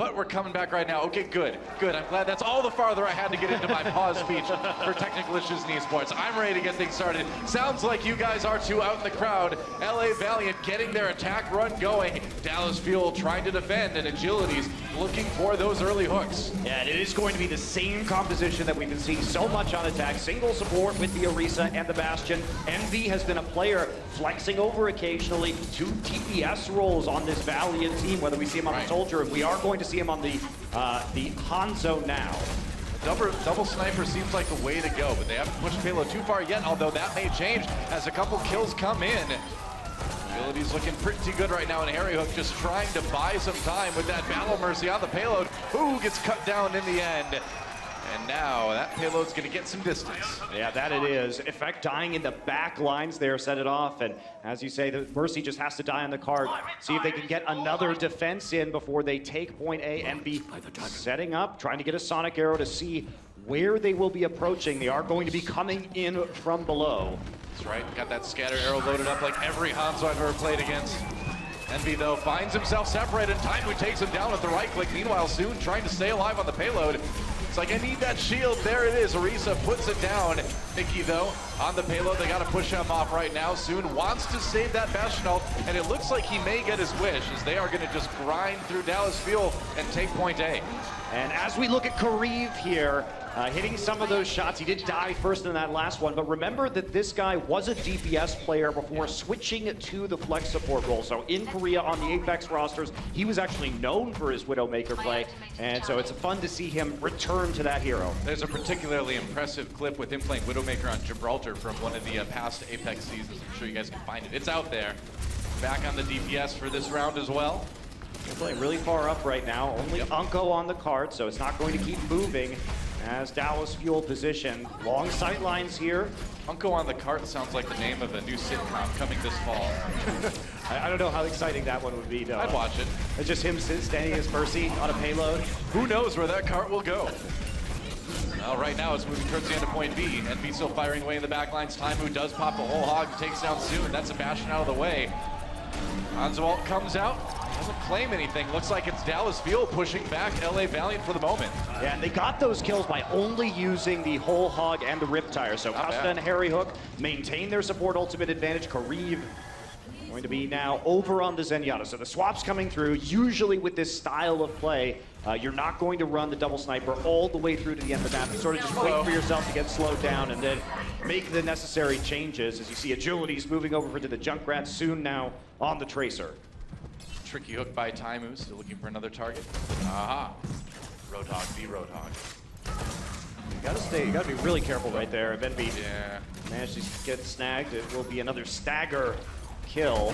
but we're coming back right now. Okay, good. I'm glad that's all the farther I had to get into my pause speech for technical issues in esports. I'm ready to get things started. Sounds like you guys are too out in the crowd. LA Valiant getting their attack run going. Dallas Fuel trying to defend, and Agility's looking for those early hooks. Yeah, and it is going to be the same composition that we've been seeing so much on attack. Single support with the Orisa and the Bastion. Envy has been a player flexing over occasionally to TPS roles on this Valiant team, whether we see him on the Soldier. We are going to see him on the Hanzo now. Double sniper seems like the way to go, but they haven't pushed payload too far yet, although that may change as a couple kills come in. Agility's looking pretty good right now, and Harry Hook just trying to buy some time with that Battle Mercy on the payload. Who gets cut down in the end? And now that payload's going to get some distance. Yeah, that it is. Effect dying in the back lines there, set it off. And as you say, the Mercy just has to die on the card. See if they can get another defense in before they take point A and be setting up, trying to get a Sonic Arrow to see where they will be approaching. They are going to be coming in from below. That's right, got that scatter arrow loaded up like every Hanzo I've ever played against. Envy, though, finds himself separated. Taimu takes him down with the right click. Meanwhile, Soon trying to stay alive on the payload. It's like, I need that shield. There it is. Orisa puts it down. Mickey, though, on the payload. They got to push him off right now. Soon wants to save that Bastion ult, and it looks like he may get his wish, as they are going to just grind through Dallas Fuel and take point A. And as we look at Kareev here, hitting some of those shots, he did die first in that last one, but remember that this guy was a DPS player before switching to the flex support role. So in Korea on the Apex rosters, he was actually known for his Widowmaker play, and so it's fun to see him return to that hero. There's a particularly impressive clip with him playing Widowmaker on Gibraltar from one of the past Apex seasons. I'm sure you guys can find it. It's out there. Back on the DPS for this round as well. They're playing really far up right now. Only Unko on the card, so it's not going to keep moving as Dallas Fuel position. Long sight lines here. Unko on the cart sounds like the name of a new sitcom coming this fall. I don't know how exciting that one would be, though. I'd watch it. It's just him standing as Mercy on a payload. Who knows where that cart will go? Well, right now it's moving towards the end of point B. Envy still firing away in the back lines. Taimu does pop a whole hog, takes down Soon. That's a Bastion out of the way. Hanzo ult comes out. Doesn't claim anything. Looks like it's Dallas Fuel pushing back LA Valiant for the moment. Yeah, and they got those kills by only using the whole hog and the Riptire. So Costa and Harry Hook maintain their support ultimate advantage. Kareev going to be now over on the Zenyatta. So the swap's coming through. Usually with this style of play, you're not going to run the double sniper all the way through to the end of the map. You sort of just wait for yourself to get slowed down and then make the necessary changes. As you see, Agility's moving over to the Junkrat, Soon now on the Tracer. Tricky hook by Taimu, still looking for another target. Aha. Roadhog, be Roadhog. You gotta be really careful right there. If Envy managed to get snagged, it will be another stagger kill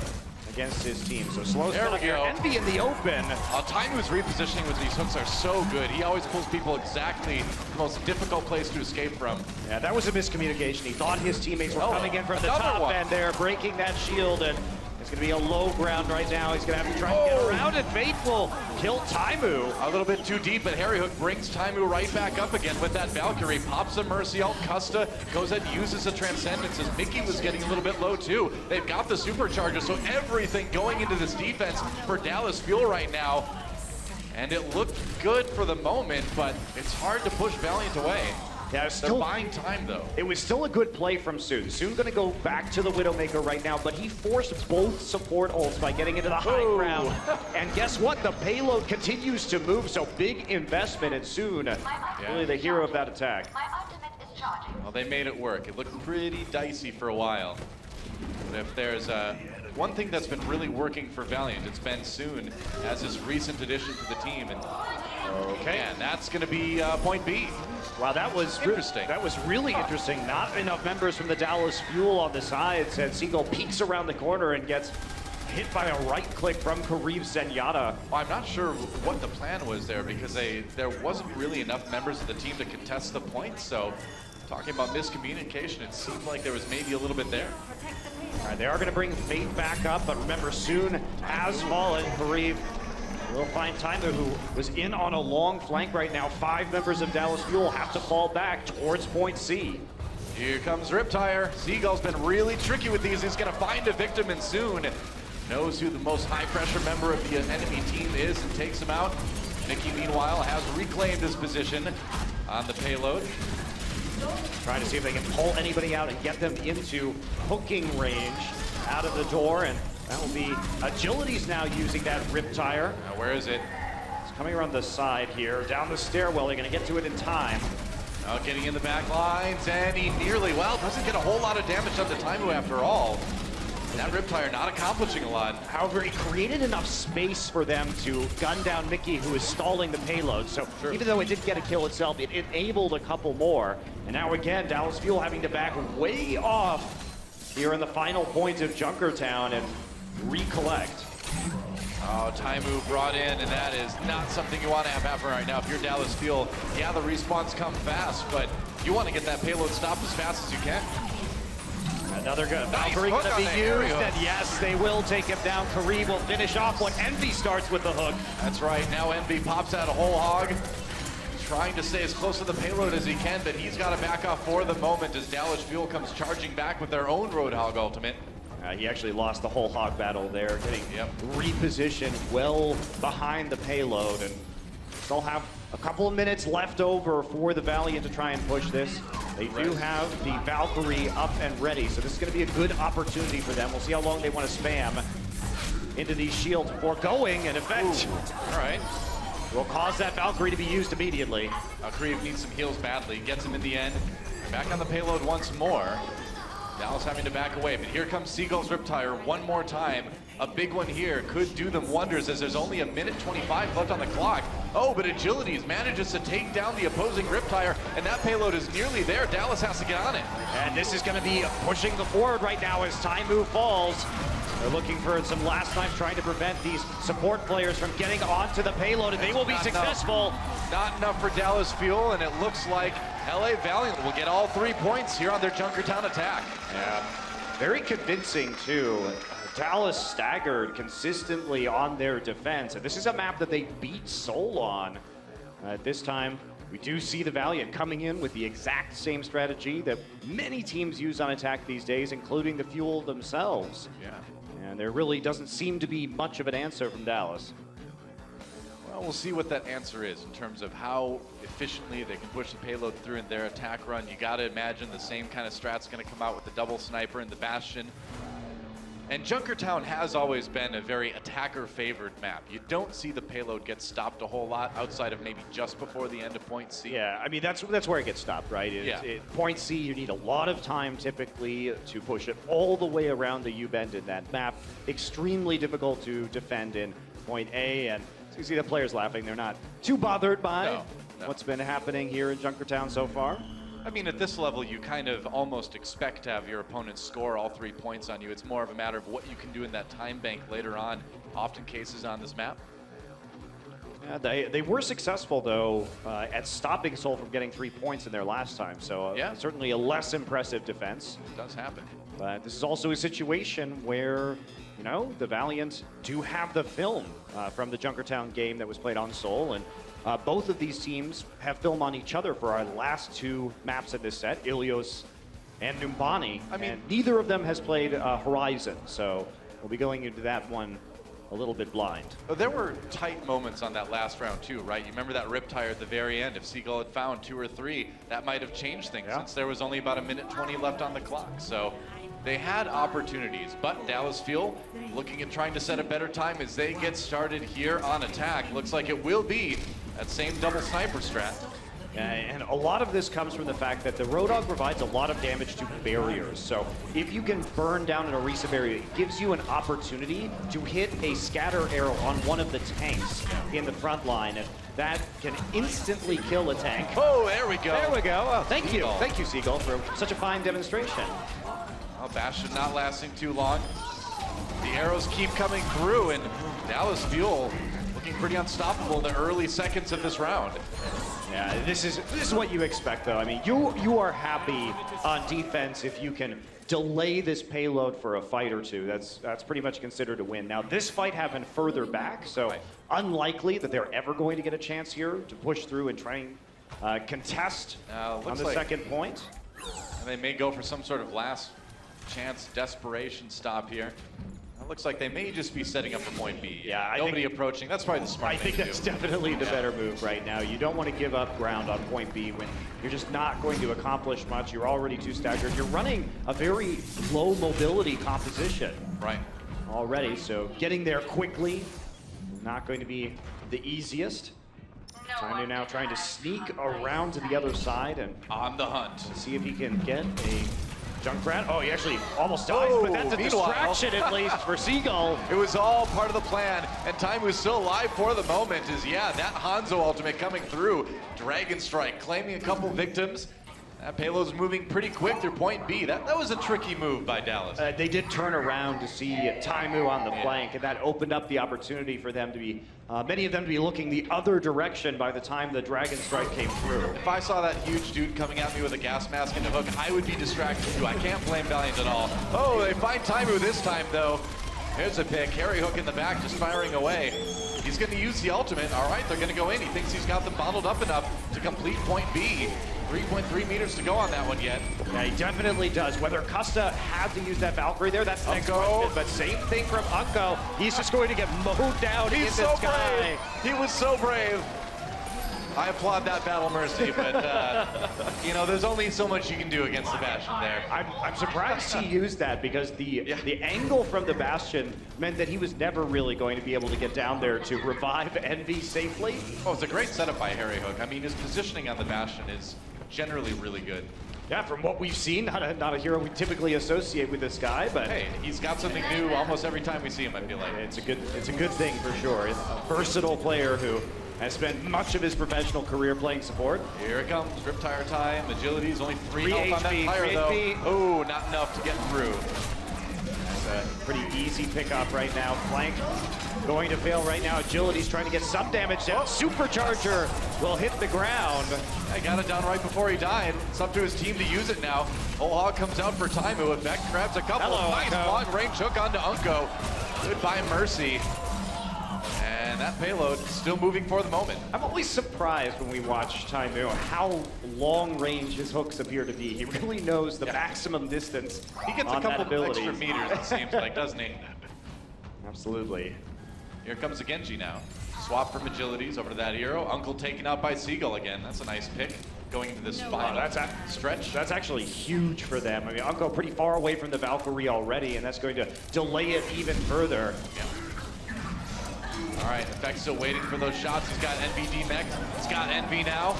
against his team. So slow there we go. Envy in the open. Taimu's repositioning with these hooks are so good. He always pulls people exactly the most difficult place to escape from. Yeah, that was a miscommunication. He thought his teammates were coming in from the top end there, breaking that shield, and it's going to be a low ground right now. He's going to have to try and get around it. Faithful kill Taimu. A little bit too deep, but Harry Hook brings Taimu right back up again with that Valkyrie. Pops a Mercy ult. Custa goes and uses a Transcendence as Mickey was getting a little bit low too. They've got the Supercharger, so everything going into this defense for Dallas Fuel right now. And it looked good for the moment, but it's hard to push Valiant away. Yeah, they're buying time, though. It was still a good play from Soon. Soon going to go back to the Widowmaker right now, but he forced both support ults by getting into the high ground. And guess what? The payload continues to move, so big investment in Soon. Really the hero of that attack. Well, they made it work. It looked pretty dicey for a while. But if there's one thing that's been really working for Valiant, it's been Soon as his recent addition to the team. And that's going to be point B. Wow, that was interesting. That was really interesting. Not enough members from the Dallas Fuel on the sides, and Seagull peeks around the corner and gets hit by a right click from Kareev Zenyatta. Well, I'm not sure what the plan was there because there wasn't really enough members of the team to contest the point. So talking about miscommunication, it seemed like there was maybe a little bit there. All right, they are going to bring Fate back up, but remember, Soon has fallen. Kareev will find Taimu, who was in on a long flank right now. 5 members of Dallas Fuel have to fall back towards point C. Here comes Riptire. Seagull's been really tricky with these. He's going to find a victim, and Soon knows who the most high-pressure member of the enemy team is and takes him out. Mickey, meanwhile, has reclaimed his position on the payload. Trying to see if they can pull anybody out and get them into hooking range out of the door, and that will be Agility's now using that Riptire. Now, where is it? It's coming around the side here, down the stairwell. They're going to get to it in time. Now getting in the back lines, and he nearly, well, doesn't get a whole lot of damage on the Taimu after all. That Riptire not accomplishing a lot. However, it created enough space for them to gun down Mickey, who is stalling the payload. So even though it didn't get a kill itself, it enabled a couple more. And now again, Dallas Fuel having to back way off here in the final point of Junkertown and recollect. Oh, Taimu brought in, and that is not something you want to have happen right now. If you're Dallas Fuel, yeah, the respawns come fast, but you want to get that payload stopped as fast as you can. Another good Nice Valkyrie hook gonna on be the used, area. and yes, they will take him down. Kareem will finish off what Envy starts with the hook. That's right, now Envy pops out a whole hog. Trying to stay as close to the payload as he can, but he's got to back off for the moment as Dallas Fuel comes charging back with their own Roadhog ultimate. He actually lost the whole hog battle there, getting Yep. repositioned well behind the payload, and still have a couple of minutes left over for the Valiant to try and push this. They do have the Valkyrie up and ready, so this is going to be a good opportunity for them. We'll see how long they want to spam into these shields before going, and effect All right. will cause that Valkyrie to be used immediately. Kriv needs some heals badly, gets him in the end. Back on the payload once more. Dallas having to back away, but here comes Seagull's Riptire one more time. A big one here could do them wonders as there's only a minute 25 left on the clock. Oh, but Agilities manages to take down the opposing Riptire, and that payload is nearly there. Dallas has to get on it. And this is going to be pushing the forward right now as Taimu falls. They're looking for some last knife, trying to prevent these support players from getting onto the payload, and they will be successful. Not enough for Dallas Fuel, and it looks like LA Valiant will get all 3 points here on their Junkertown attack. Yeah, very convincing too. Dallas staggered consistently on their defense, and this is a map that they beat Seoul on. This time, we do see the Valiant coming in with the exact same strategy that many teams use on attack these days, including the Fuel themselves. Yeah. And there really doesn't seem to be much of an answer from Dallas. Well, we'll see what that answer is in terms of how efficiently they can push the payload through in their attack run. You got to imagine the same kind of strat's going to come out with the double sniper and the Bastion. And Junkertown has always been a very attacker-favored map. You don't see the payload get stopped a whole lot outside of maybe just before the end of point C. Yeah, I mean, that's where it gets stopped, right? Yeah. Point C, you need a lot of time typically to push it all the way around the U-bend in that map. Extremely difficult to defend in point A, and so you see the players laughing. They're not too bothered by No. what's been happening here in Junkertown so far. I mean, at this level, you kind of almost expect to have your opponent score all 3 points on you. It's more of a matter of what you can do in that time bank later on, often cases on this map. Yeah, they were successful, though, at stopping Seoul from getting 3 points in their last time, so Yeah. certainly a less impressive defense. It does happen. But this is also a situation where, you know, the Valiant do have the film from the Junkertown game that was played on Seoul, and both of these teams have film on each other for our last 2 maps in this set, Ilios and Numbani. I mean- and neither of them has played Horizon, so we'll be going into that one a little bit blind. There were tight moments on that last round too, right? You remember that Riptire at the very end. If Seagull had found 2 or 3, that might have changed things since there was only about a minute 20 left on the clock. So they had opportunities, but Dallas Fuel looking at trying to set a better time as they get started here on attack. Looks like it will be that same double sniper strat. And a lot of this comes from the fact that the Roadhog provides a lot of damage to barriers. So if you can burn down an Orisa barrier, it gives you an opportunity to hit a scatter arrow on one of the tanks in the front line, and that can instantly kill a tank. Oh, there we go. There we go. Oh, thank you. Seagull. Thank you, Seagull, for such a fine demonstration. Well, Bastion not lasting too long. The arrows keep coming through, and Dallas Fuel looking pretty unstoppable in the early seconds of this round. Yeah, this is what you expect, though. I mean, you are happy on defense if you can delay this payload for a fight or two. That's pretty much considered a win. Now, this fight happened further back, so unlikely that they're ever going to get a chance here to push through and try and contest on looks the like- second point. And they may go for some sort of last chance desperation stop here. looks like they may just be setting up for point B. Yeah, Nobody approaching. That's probably the smart I thing think to that's do. definitely the better move right now. You don't want to give up ground on point B when you're just not going to accomplish much. You're already too staggered. You're running a very low mobility composition Right. already, so getting there quickly not going to be the easiest. Time now trying to sneak around to the other side and On the hunt. see if he can get a Junkrat. Oh, he actually almost dies, but that's a Meanwhile- distraction at least for Seagull. It was all part of the plan, and Time was still alive for the moment. That Hanzo ultimate coming through. Dragon Strike claiming a couple victims. That payload's moving pretty quick through point B. That was a tricky move by Dallas. They did turn around to see Taimu on the flank, and that opened up the opportunity for them to be, many of them to be looking the other direction by the time the Dragon Strike came through. If I saw that huge dude coming at me with a gas mask and a hook, I would be distracted too. I can't blame Valiant at all. Oh, they find Taimu this time though. Here's a pick. Harry Hook in the back just firing away. He's going to use the ultimate. All right, they're going to go in. He thinks he's got them bottled up enough to complete point B. 3.3 meters to go on that one yet. Yeah, he definitely does. Whether Custa had to use that Valkyrie there, that's the next Unko. question. But same thing from Unko. He's just going to get mowed down in He's the so sky. brave. He was so brave. I applaud that battle mercy, but you know, there's only so much you can do against the Bastion there. I'm surprised he used that because the angle from the Bastion meant that he was never really going to be able to get down there to revive Envy safely. Oh, it's a great setup by Harry Hook. I mean, his positioning on the Bastion is generally really good. Yeah, from what we've seen, not a hero we typically associate with this guy, but Hey, he's got something new almost every time we see him, I feel like. it's a good thing for sure. It's a versatile player who has spent much of his professional career playing support. Here it comes, Riptire time, agility's only 3 3 health on that HP, tire 3 though. HP. Oh, not enough to get through. It's a pretty easy pickup right now. Flank going to fail right now. Agility's trying to get some damage down. Supercharger will hit the ground. I got it down right before he died. It's up to his team to use it now. Whole Hog comes out for Taimu. Effect grabs a couple. Hello, Nice Unko. long range hook onto Unko. Goodbye, Mercy. And that payload still moving for the moment. I'm always surprised when we watch Taimu how long range his hooks appear to be. He really knows the maximum distance He gets a on that couple ability. extra meters, it seems like, doesn't he? Absolutely. Here comes a Genji now. Swap from agilities over to that hero. Uncle taken out by Seagull again. That's a nice pick going into this final stretch. That's actually huge for them. I mean, Unko pretty far away from the Valkyrie already, and that's going to delay it even further. Yeah. All right, Effect still waiting for those shots. He's got NVD next. He's got Envy now.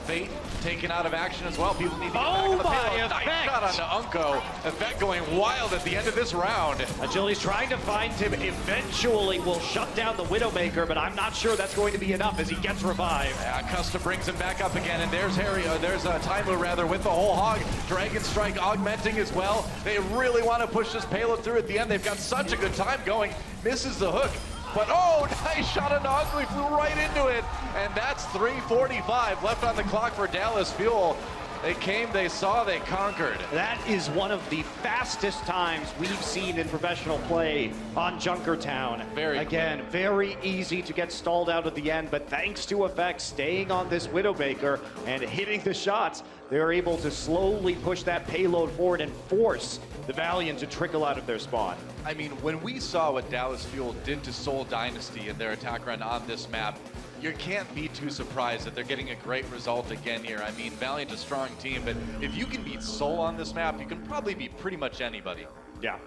Fate taken out of action as well. People need to get back on the payload. Nice shot onto Unko. Effect going wild at the end of this round. Agility's trying to find him. Eventually will shut down the Widowmaker, but I'm not sure that's going to be enough as he gets revived. Yeah, Custa brings him back up again, and there's Taimu rather with the whole hog. Dragon Strike augmenting as well. They really want to push this payload through at the end. They've got such a good time going. Misses the hook. But oh, nice shot on Unko. He flew right into it. And that's 3:45 left on the clock for Dallas Fuel. They came, they saw, they conquered. That is one of the fastest times we've seen in professional play on Junkertown. Again, very easy to get stalled out at the end, but thanks to Effect staying on this Widowmaker and hitting the shots, they're able to slowly push that payload forward and force the Valiant to trickle out of their spawn. I mean, when we saw what Dallas Fuel did to Seoul Dynasty in their attack run on this map, you can't be too surprised that they're getting a great result again here. I mean, Valiant's a strong team, but if you can beat Seoul on this map, you can probably beat pretty much anybody. Yeah,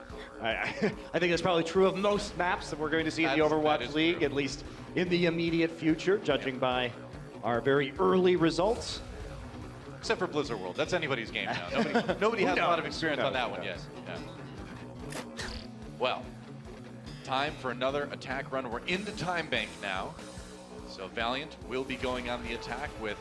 I think that's probably true of most maps that we're going to see in the Overwatch League, at least in the immediate future, judging by our very early results. Except for Blizzard World. That's anybody's game now. Nobody has a lot of experience on that one yet. Yeah. Well, time for another attack run. We're into time bank now. So Valiant will be going on the attack with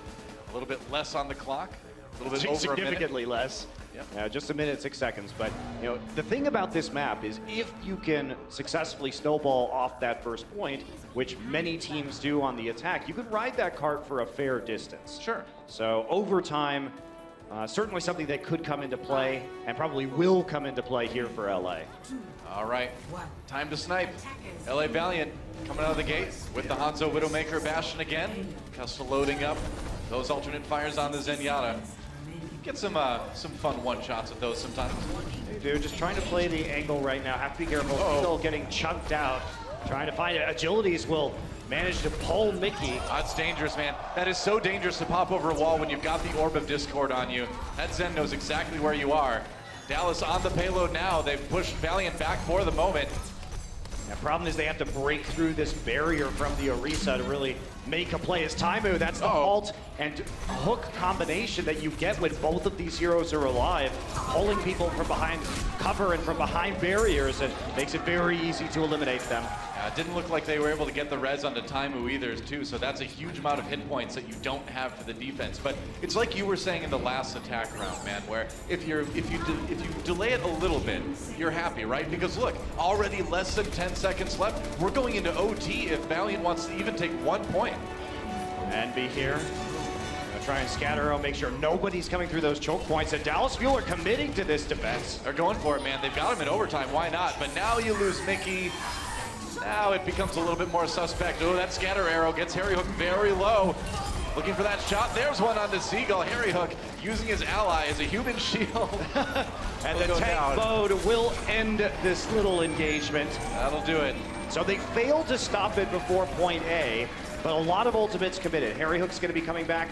a little bit less on the clock, a little bit over a minute. Significantly less. Yep. Just a minute, 6 seconds. But you know, the thing about this map is if you can successfully snowball off that first point, which many teams do on the attack, you can ride that cart for a fair distance. Sure. So overtime, certainly something that could come into play and probably will come into play here for LA. All right, time to snipe. LA Valiant coming out of the gate with the Hanzo Widowmaker Bastion again. Custa loading up those alternate fires on the Zenyatta. Get some fun one-shots at those sometimes. They do, just trying to play the angle right now. Have to be careful. Still getting chunked out. Trying to find it. Agilities will manage to pull Mickey. That's dangerous, man. That is so dangerous to pop over a wall when you've got the Orb of Discord on you. That Zen knows exactly where you are. Dallas on the payload now. They've pushed Valiant back for the moment. The problem is they have to break through this barrier from the Orisa to really make a play. As Taimu, that's the ult and hook combination that you get when both of these heroes are alive, pulling people from behind cover and from behind barriers, and makes it very easy to eliminate them. It didn't look like they were able to get the res onto Taimu either, too, so that's a huge amount of hit points that you don't have for the defense. But it's like you were saying in the last attack round, man, where if you delay it a little bit, you're happy, right? Because look, already less than 10 seconds left. We're going into OT if Valiant wants to even take 1 point. And be here. Gonna try and scatter, make sure nobody's coming through those choke points. And Dallas Fuel are committing to this defense. They're going for it, man. They've got him in overtime. Why not? But now you lose Mickey. Now it becomes a little bit more suspect. Oh, that scatter arrow gets Harry Hook very low. Looking for that shot. There's one onto Seagull. Harry Hook using his ally as a human shield. And the tank mode will end this little engagement. That'll do it. So they failed to stop it before point A, but a lot of ultimates committed. Harry Hook's going to be coming back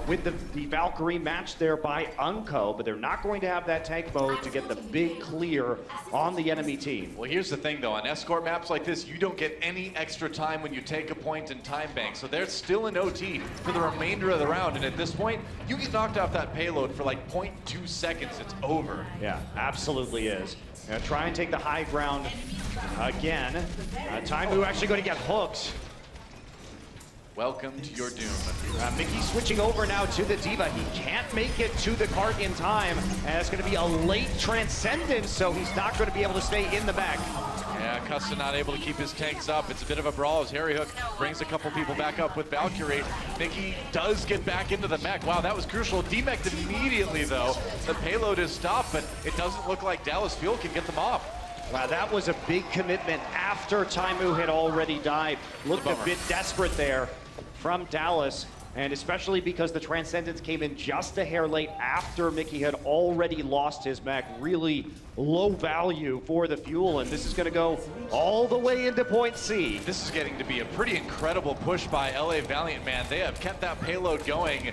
with the Valkyrie match there by Unco, but they're not going to have that tank mode to get the big clear on the enemy team. Well, here's the thing, though. On escort maps like this, you don't get any extra time when you take a point in time bank, so they're still in OT for the remainder of the round, and at this point, you get knocked off that payload for like 0.2 seconds, it's over. Yeah, absolutely is. Gonna try and take the high ground again. Taimu actually going to get hooked. Welcome to your doom. Mickey switching over now to the Diva. He can't make it to the cart in time, and it's going to be a late Transcendence, so he's not going to be able to stay in the back. Yeah, Custa not able to keep his tanks up. It's a bit of a brawl as Harry Hook brings a couple people back up with Valkyrie. Mickey does get back into the mech. Wow, that was crucial. Demeched immediately, though. The payload is stopped, but it doesn't look like Dallas Fuel can get them off. Wow, that was a big commitment after Taimu had already died. Looked a bit desperate there from Dallas, and especially because the Transcendence came in just a hair late after Mickey had already lost his mech. Really low value for the Fuel, and this is going to go all the way into point C. This is getting to be a pretty incredible push by LA Valiant, man. They have kept that payload going,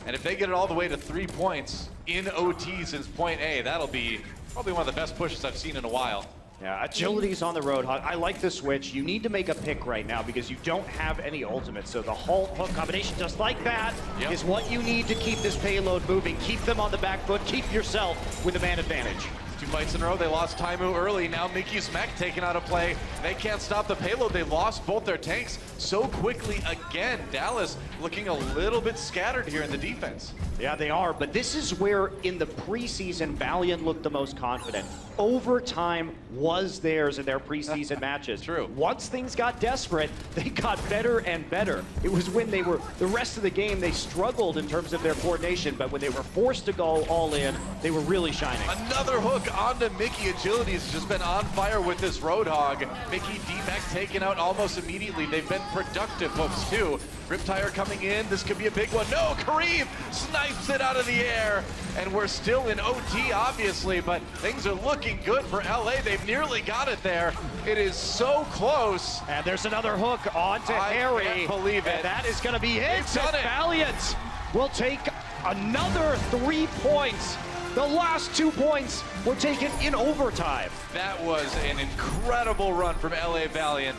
and if they get it all the way to 3 points in OT since point A, that'll be probably one of the best pushes I've seen in a while. Yeah, Agility's on the road. I like the switch. You need to make a pick right now because you don't have any ultimates. So the halt hook combination just like that is what you need to keep this payload moving. Keep them on the back foot. Keep yourself with a man advantage. 2 fights in a row. They lost Taimu early. Now Mickey's mech taken out of play. They can't stop the payload. They lost both their tanks so quickly again. Dallas looking a little bit scattered here in the defense. Yeah, they are, but this is where in the preseason Valiant looked the most confident. Overtime was theirs in their preseason matches. True. Once things got desperate, they got better and better. It was when they were, the rest of the game, they struggled in terms of their coordination, but when they were forced to go all in, they were really shining. Another hook onto Mickey. Agility has just been on fire with this Roadhog. Mickey D-Mac taken out almost immediately. They've been productive hooks too. Riptire coming in. This could be a big one. No, Kareem snipes it out of the air. And we're still in OT, obviously, but things are looking good for LA. They've nearly got it there. It is so close. And there's another hook onto Harry. I can't believe it. And that is going to be it. They've done it. Valiant will take another 3 points. The last 2 points were taken in overtime. That was an incredible run from LA Valiant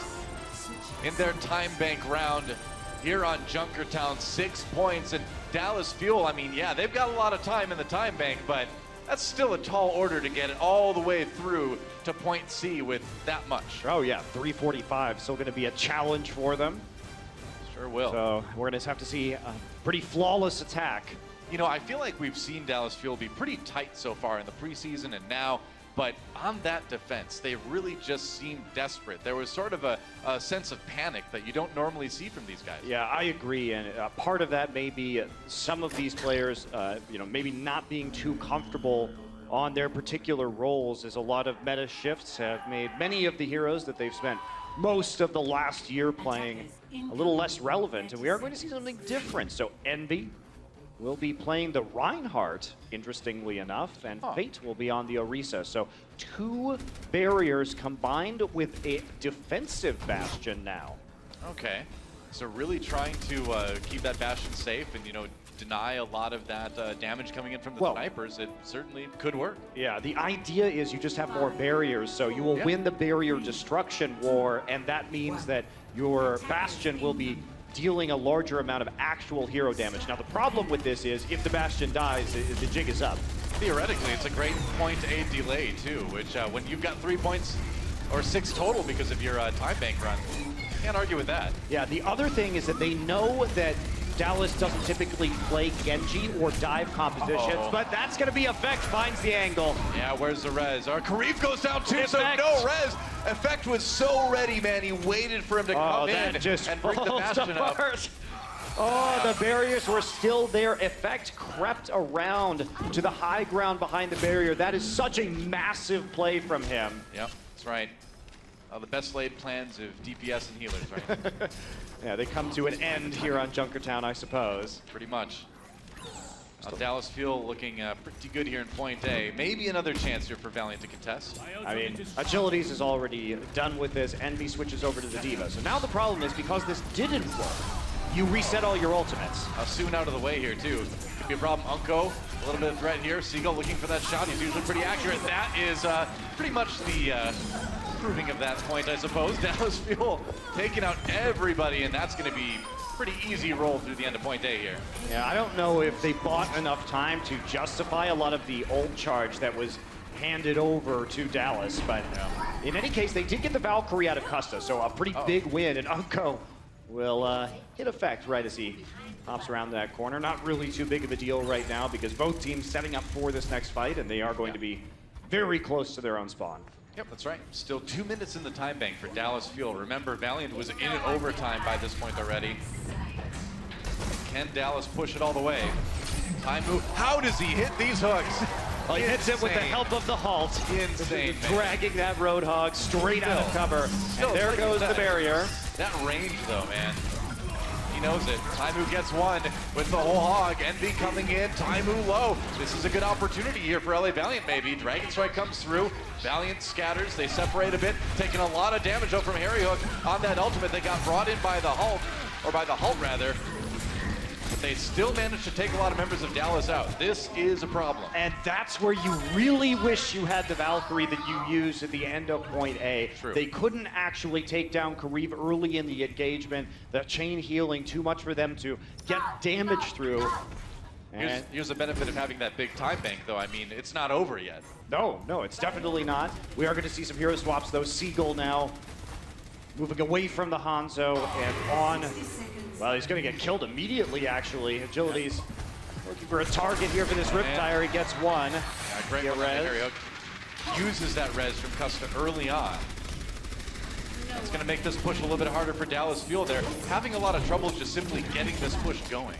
in their time bank round here on Junkertown. 6 points, and Dallas Fuel, I mean, yeah, they've got a lot of time in the time bank, but that's still a tall order to get it all the way through to point C with that much. Oh yeah, 345, still gonna be a challenge for them. Sure will. So we're gonna have to see a pretty flawless attack. You know, I feel like we've seen Dallas Fuel be pretty tight so far in the preseason and now, but on that defense, they really just seemed desperate. There was sort of a sense of panic that you don't normally see from these guys. Yeah, I agree, and part of that may be some of these players, you know, maybe not being too comfortable on their particular roles, as a lot of meta shifts have made many of the heroes that they've spent most of the last year playing a little less relevant, and we are going to see something different. So Envy will be playing the Reinhardt, interestingly enough, and Fate will be on the Orisa. So 2 barriers combined with a defensive Bastion now. Okay, so really trying to keep that Bastion safe and, you know, deny a lot of that damage coming in from the snipers. It certainly could work. Yeah, the idea is you just have more barriers, so you will win the barrier destruction war, and that means that your Bastion will be dealing a larger amount of actual hero damage. Now, the problem with this is if the Bastion dies, the jig is up. Theoretically, it's a great point A delay, too, which when you've got 3 points or 6 total because of your time bank run, can't argue with that. Yeah, the other thing is that they know that Dallas doesn't typically play Genji or dive compositions, but that's going to be Effect finds the angle. Yeah, where's the res? Our Karif goes down too, so no res. Effect was so ready, man. He waited for him to come in and bring the Bastion up. Oh, the barriers were still there. Effect crept around to the high ground behind the barrier. That is such a massive play from him. Yep, that's right. The best laid plans of DPS and healers, right? Yeah, they come to an end here on Junkertown, I suppose. Pretty much. Dallas Fuel looking pretty good here in point A. Maybe another chance here for Valiant to contest. I mean, Agilities is already done with this. Envy switches over to the Diva. So now the problem is because this didn't work, you reset all your ultimates. Soon out of the way here, too. Could be a problem. Unko, a little bit of threat here. Seagull looking for that shot. He's usually pretty accurate. That is pretty much the proving of that point, I suppose. Dallas Fuel taking out everybody, and that's going to be pretty easy roll through the end of point A here. Yeah, I don't know if they bought enough time to justify a lot of the ult charge that was handed over to Dallas, but in any case, they did get the Valkyrie out of Custa, so a pretty big win, and Unko will hit Effect right as he hops around that corner. Not really too big of a deal right now because both teams setting up for this next fight, and they are going to be very close to their own spawn. Yep, that's right. Still 2 minutes in the time bank for Dallas Fuel. Remember, Valiant was in overtime by this point already. Can Dallas push it all the way? Time move. How does he hit these hooks? Well, he hits it with the help of the halt. Insane, dragging that Roadhog straight out of cover. And there goes the barrier. That range, though, man. He knows it. Taimu gets one with the whole hog. Envy coming in. Taimu low. This is a good opportunity here for LA Valiant, maybe. Dragon Strike comes through. Valiant scatters. They separate a bit, taking a lot of damage though from Harry Hook on that ultimate. They got brought in by the Hulk, or by the Halt rather. But they still managed to take a lot of members of Dallas out. This is a problem. And that's where you really wish you had the Valkyrie that you used at the end of point A. True. They couldn't actually take down Karif early in the engagement. The chain healing, too much for them to get damage through. Here's the benefit of having that big time bank, though. I mean, it's not over yet. No, it's definitely not. We are going to see some hero swaps, though. Seagull now moving away from the Hanzo and on. Well, he's going to get killed immediately, actually. Agility's looking for a target here for this Riptire. He gets one. Yeah, great one by Harry Hook. Uses that res from Custa early on. That's going to make this push a little bit harder for Dallas Fuel. They're having a lot of trouble just simply getting this push going.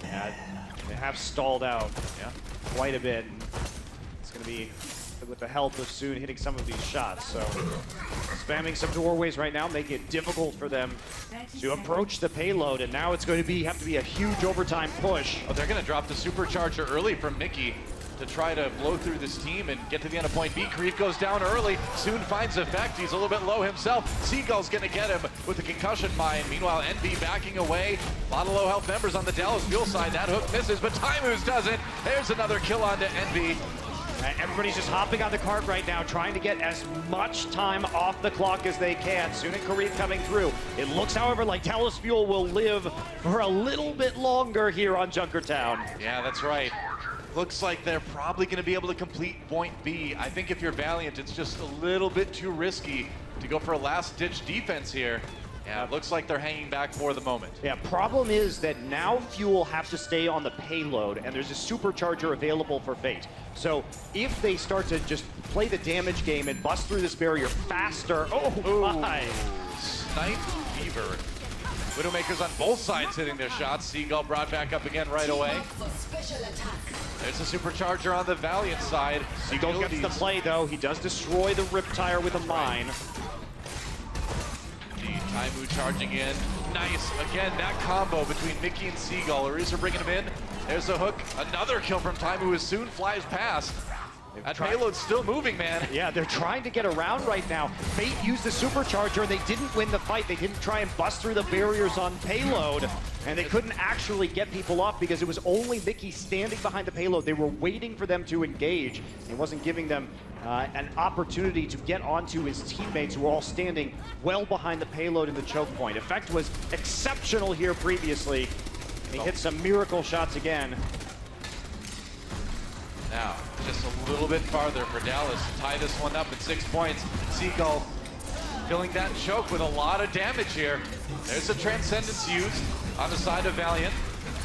Yeah, they have stalled out quite a bit. It's going to be with the help of Soon hitting some of these shots. So spamming some doorways right now, making it difficult for them to approach the payload. And now it's going to have to be a huge overtime push. Oh, they're going to drop the supercharger early from Mickey to try to blow through this team and get to the end of point B. Karif goes down early. Soon finds Effect. He's a little bit low himself. Seagull's going to get him with the concussion mine. Meanwhile, Envy backing away. A lot of low health members on the Dallas Fuel side. That hook misses, but Taimus doesn't. There's another kill onto Envy. Everybody's just hopping on the cart right now, trying to get as much time off the clock as they can. Soon and Karif coming through. It looks, however, like Dallas Fuel will live for a little bit longer here on Junkertown. Yeah, that's right. Looks like they're probably going to be able to complete point B. I think if you're Valiant, it's just a little bit too risky to go for a last-ditch defense here. Yeah, it looks like they're hanging back for the moment. Yeah, problem is that now Fuel have to stay on the payload, and there's a supercharger available for Fate. So if they start to just play the damage game and bust through this barrier faster, my! Snipe Fever. Widowmakers on both sides hitting their shots. Seagull brought back up again right away. There's a supercharger on the Valiant side. Seagull gets the play, though. He does destroy the Riptire with a mine. Taimu charging in. Nice. Again, that combo between Mickey and Seagull. Arisa bringing him in. There's a hook. Another kill from Time, who as soon flies past. That payload's still moving, man. Yeah, they're trying to get around right now. Fate used the supercharger, and they didn't win the fight. They didn't try and bust through the barriers on payload, and they couldn't actually get people off because it was only Mickey standing behind the payload. They were waiting for them to engage. It wasn't giving them an opportunity to get onto his teammates, who were all standing well behind the payload in the choke point. Effect was exceptional here previously. And he hit some miracle shots again. Now, just a little bit farther for Dallas to tie this one up at 6 points. Seagull filling that choke with a lot of damage here. There's a Transcendence used on the side of Valiant.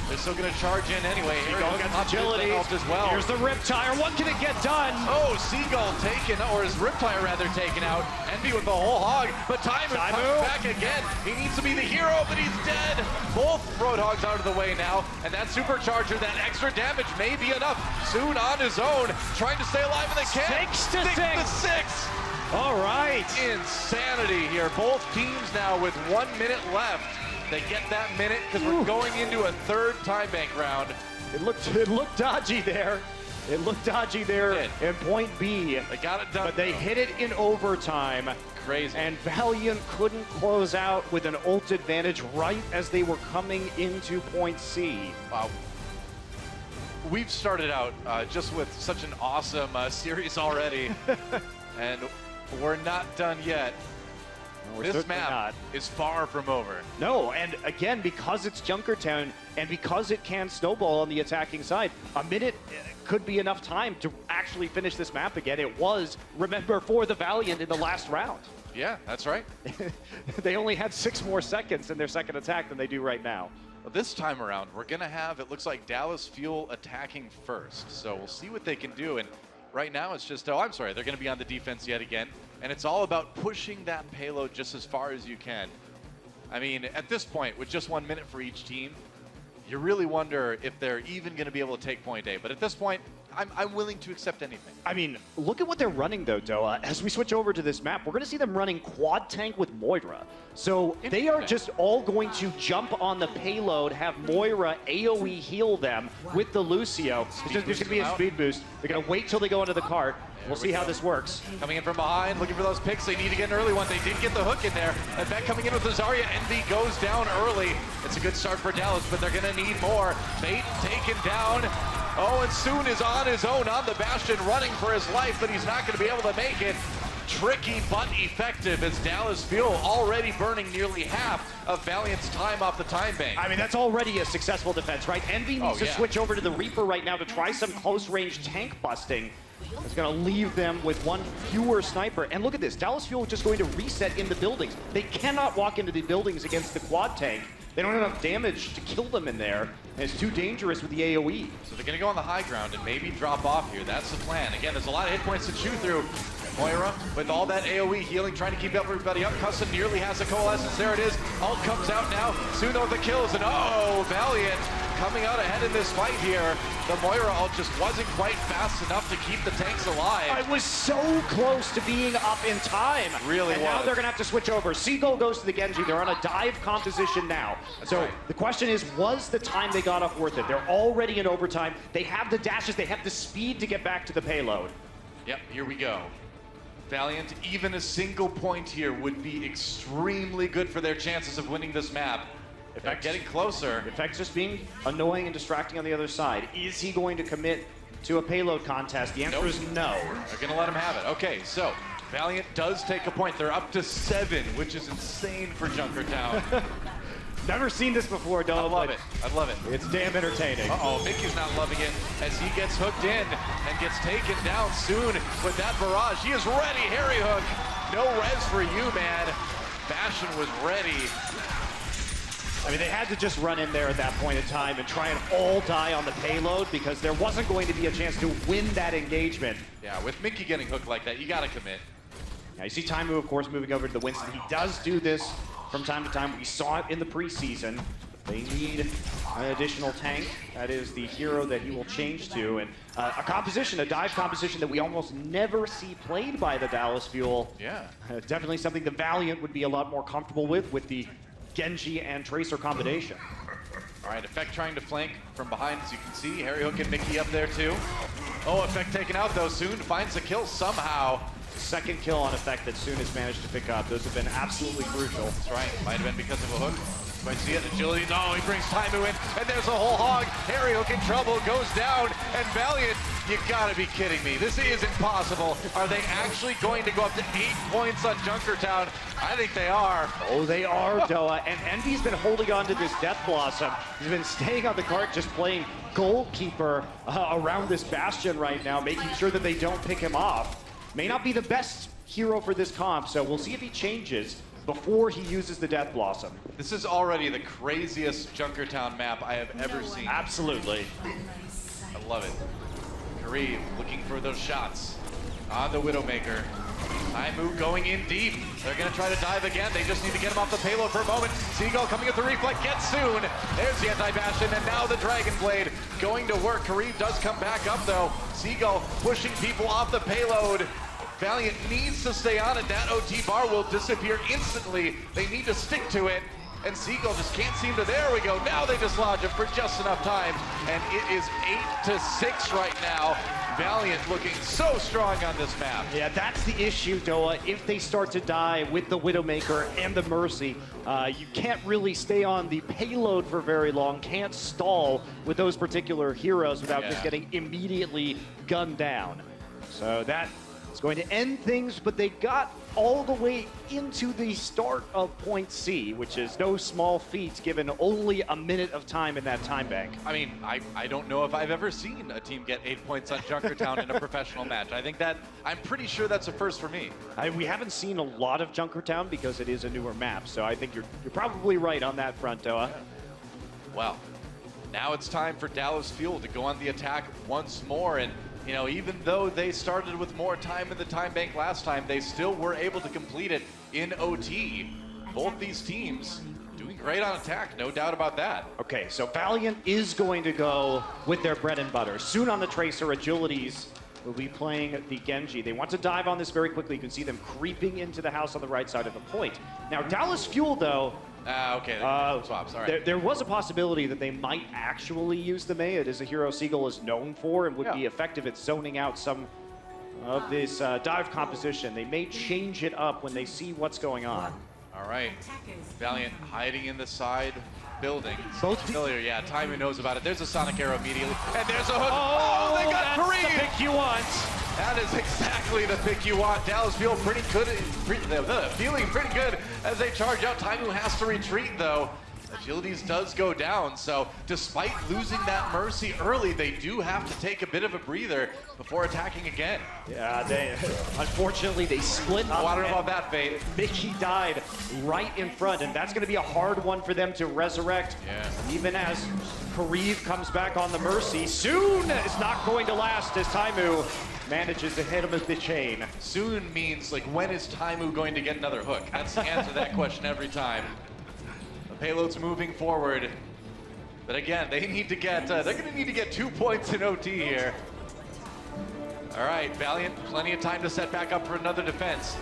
They're still going to charge in anyway. Seagull gets agility as well. Here's the Riptire. What can it get done? Oh, Seagull taken, or his Riptire rather taken out. Envy with the whole hog, but Time comes back again. He needs to be the hero, but he's dead. Both Roadhogs out of the way now, and that supercharger, that extra damage may be enough. Soon on his own, trying to stay alive, and they can't. 6 to 6. All right. Insanity here. Both teams now with 1 minute left. They get that minute because we're going into a third time bank round. It looked dodgy there. It looked dodgy there in point B. They got it done. But they hit it in overtime. Crazy. And Valiant couldn't close out with an ult advantage right as they were coming into point C. Wow. We've started out just with such an awesome series already. And we're not done yet. This map is far from over. No, and again, because it's Junkertown and because it can snowball on the attacking side, a minute could be enough time to actually finish this map again. It was, remember, for the Valiant in the last round. Yeah, that's right. They only had 6 more seconds in their second attack than they do right now. Well, this time around, we're going to have, it looks like, Dallas Fuel attacking first. So we'll see what they can do. And right now, it's just, oh, I'm sorry, they're going to be on the defense yet again. And it's all about pushing that payload just as far as you can. I mean, at this point, with just 1 minute for each team, you really wonder if they're even going to be able to take point A. But at this point, I'm willing to accept anything. I mean, look at what they're running, though, Doa. As we switch over to this map, we're going to see them running quad tank with Moira. So they are just all going to jump on the payload, have Moira AoE heal them with the Lucio. There's going to be a speed boost. They're going to wait till they go into the cart. We'll see how this works. Coming in from behind, looking for those picks. They need to get an early one. They did get the hook in there. And back coming in with the Zarya. Envy goes down early. It's a good start for Dallas, but they're going to need more. Fate taken down. Oh, and Soon is on his own on the Bastion, running for his life, but he's not going to be able to make it. Tricky but effective, as Dallas Fuel already burning nearly half of Valiant's time off the time bank. I mean, that's already a successful defense, right? Envy needs to switch over to the Reaper right now to try some close-range tank busting. It's going to leave them with 1 fewer sniper. And look at this, Dallas Fuel just going to reset in the buildings. They cannot walk into the buildings against the quad tank. They don't have enough damage to kill them in there, and it's too dangerous with the AoE. So they're going to go on the high ground and maybe drop off here. That's the plan. Again, there's a lot of hit points to chew through. Moira, with all that AoE healing, trying to keep everybody up. Custom nearly has a coalescence. There it is. Ult comes out now. Soon with the kills, and oh, Valiant coming out ahead in this fight here. The Moira ult just wasn't quite fast enough to keep the tanks alive. I was so close to being up in time. Really and now they're going to have to switch over. Seagull goes to the Genji. They're on a dive composition now. So the question is, was the time they got off worth it? They're already in overtime. They have the dashes. They have the speed to get back to the payload. Yep, here we go. Valiant, even a single point here would be extremely good for their chances of winning this map. They're getting closer. Effect's just being annoying and distracting on the other side. Is he going to commit to a payload contest? The answer is no. They're going to let him have it. Okay, so Valiant does take a point. They're up to 7, which is insane for Junkertown. Never seen this before, Dom. I love it. I love it. It's damn entertaining. Uh-oh, Mickey's not loving it as he gets hooked in and gets taken down soon with that barrage. He is ready, Harry Hook. No res for you, man. Bastion was ready. I mean, they had to just run in there at that point in time and try and all die on the payload because there wasn't going to be a chance to win that engagement. Yeah, with Mickey getting hooked like that, you got to commit. Now, you see Taimu, of course, moving over to the Winston. He does do this from time to time. We saw it in the preseason. They need an additional tank. That is the hero that he will change to. And a composition, a dive composition that we almost never see played by the Dallas Fuel. Yeah. Definitely something the Valiant would be a lot more comfortable with the Genji and Tracer combination. All right, Effect trying to flank from behind, as you can see. Harry Hook and Mickey up there too. Oh, Effect taken out though. Soon finds a kill somehow. Second kill on Effect that Soon has managed to pick up. Those have been absolutely crucial. That's right. Might have been because of a hook. Might see it. Agility. No, he brings Taimu in, and there's a whole hog. Harry Hook in trouble, goes down, and Valiant, you gotta be kidding me. This is impossible. Are they actually going to go up to 8 points on Junkertown? I think they are. Oh, they are, Doa. And Envy's been holding on to this Death Blossom. He's been staying on the cart, just playing goalkeeper around this Bastion right now, making sure that they don't pick him off. May not be the best hero for this comp, so we'll see if he changes before he uses the Death Blossom. This is already the craziest Junkertown map I have ever seen. Absolutely. I love it. Kareev looking for those shots on the Widowmaker. Taimu going in deep. They're going to try to dive again. They just need to get him off the payload for a moment. Seagull coming at the reflect. Gets Soon. There's the anti-Bastion, and now the Dragon Blade going to work. Kareev does come back up, though. Seagull pushing people off the payload. Valiant needs to stay on it. That OT bar will disappear instantly. They need to stick to it. And Seagull just can't seem to, there we go. Now they dislodge him for just enough time. And it is 8-6 right now. Valiant looking so strong on this map. Yeah, that's the issue, Doa. If they start to die with the Widowmaker and the Mercy, you can't really stay on the payload for very long, can't stall with those particular heroes without just getting immediately gunned down. So that is going to end things, but they got all the way into the start of point C, which is no small feat given only a minute of time in that time bank. I mean, I don't know if I've ever seen a team get 8 points on Junkertown in a professional match. I think that, I'm pretty sure that's a first for me. We haven't seen a lot of Junkertown because it is a newer map, so I think you're probably right on that front, Doa. Well, now it's time for Dallas Fuel to go on the attack once more, and you know, even though they started with more time in the time bank last time, they still were able to complete it in OT. Both these teams doing great on attack, no doubt about that. Okay, so Valiant is going to go with their bread and butter. Soon on the Tracer, Agilities will be playing the Genji. They want to dive on this very quickly. You can see them creeping into the house on the right side of the point. Now, Dallas Fuel, though, okay, swaps, all right. There was a possibility that they might actually use the Mei. It is a hero Seagull is known for and would be effective at zoning out some of this dive composition. They may change it up when they see what's going on. All right, Valiant hiding in the side building. Both familiar, yeah, Taimu knows about it. There's a Sonic Arrow immediately, and there's a hook. Oh, they got Kareev! That's the pick you want. That is exactly the pick you want. Dallas feeling pretty good as they charge out. Taimu has to retreat though. Agilities does go down, so despite losing that Mercy early, they do have to take a bit of a breather before attacking again. Yeah, unfortunately they split up. I don't know about that, Fate. Mickey died right in front, and that's going to be a hard one for them to resurrect. Yeah. Even as Kareev comes back on the Mercy, Soon is not going to last as Taimu manages to hit him with the chain. Soon means, like, when is Taimu going to get another hook? That's the answer to that question every time. The payload's moving forward. But again, they need to get, they're going to need to get 2 points in OT here. All right, Valiant, plenty of time to set back up for another defense.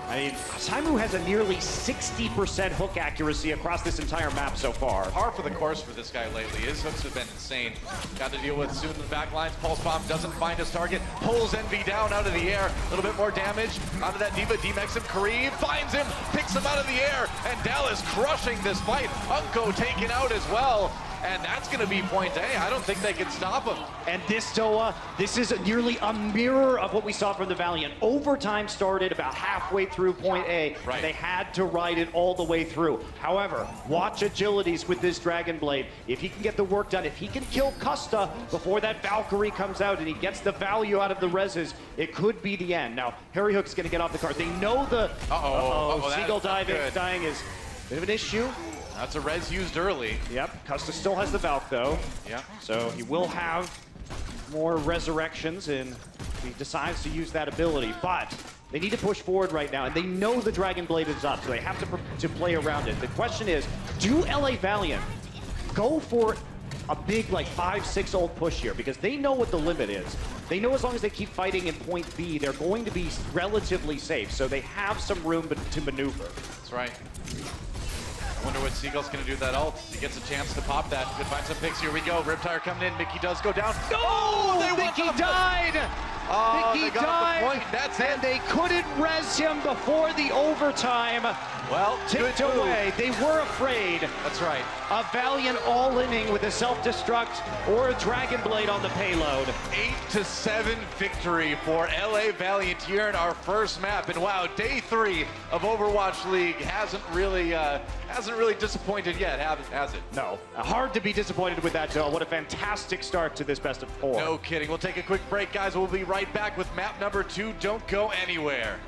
I mean, Taimu has a nearly 60% hook accuracy across this entire map so far. Par for the course for this guy lately. His hooks have been insane. Got to deal with Soon in the back lines. Pulse Bomb doesn't find his target. Pulls Envy down out of the air. A little bit more damage onto that Diva. D-Max him. Kareev finds him, picks him out of the air, and Dallas crushing this fight. Unko taken out as well. And that's going to be point A. I don't think they can stop him. And this, Doa, this is nearly a mirror of what we saw from the Valiant. Overtime started about halfway through point A. Right. And they had to ride it all the way through. However, watch Agilities with this Dragon Blade. If he can get the work done, if he can kill Custa before that Valkyrie comes out and he gets the value out of the reses, it could be the end. Now, Harry Hook's going to get off the card. They know the... Seagull dying is a bit of an issue. That's a res used early. Yep, Custa still has the Valk though. Yeah. So he will have more resurrections and he decides to use that ability. But they need to push forward right now and they know the Dragon Blade is up, so they have to play around it. The question is, do LA Valiant go for a big like 5-6 ult push here? Because they know what the limit is. They know as long as they keep fighting in point B, they're going to be relatively safe. So they have some room to maneuver. That's right. I wonder what Seagull's gonna do with that ult. He gets a chance to pop that. Could find some picks. Here we go. Riptire coming in. Mickey does go down. Oh, they Mickey won. died! Oh, Mickey they got died, the point. That's and it. they couldn't res him before the overtime. Well, Ticked good move. away. They were afraid. That's right. A Valiant all-inning with a self-destruct or a Dragon Blade on the payload. 8-7 victory for LA Valiant here in our first map. And wow, day 3 of Overwatch League hasn't really disappointed yet, has it? No. Hard to be disappointed with that, Joe. What a fantastic start to this best of 4. No kidding. We'll take a quick break, guys. We'll be right back with map number 2. Don't go anywhere.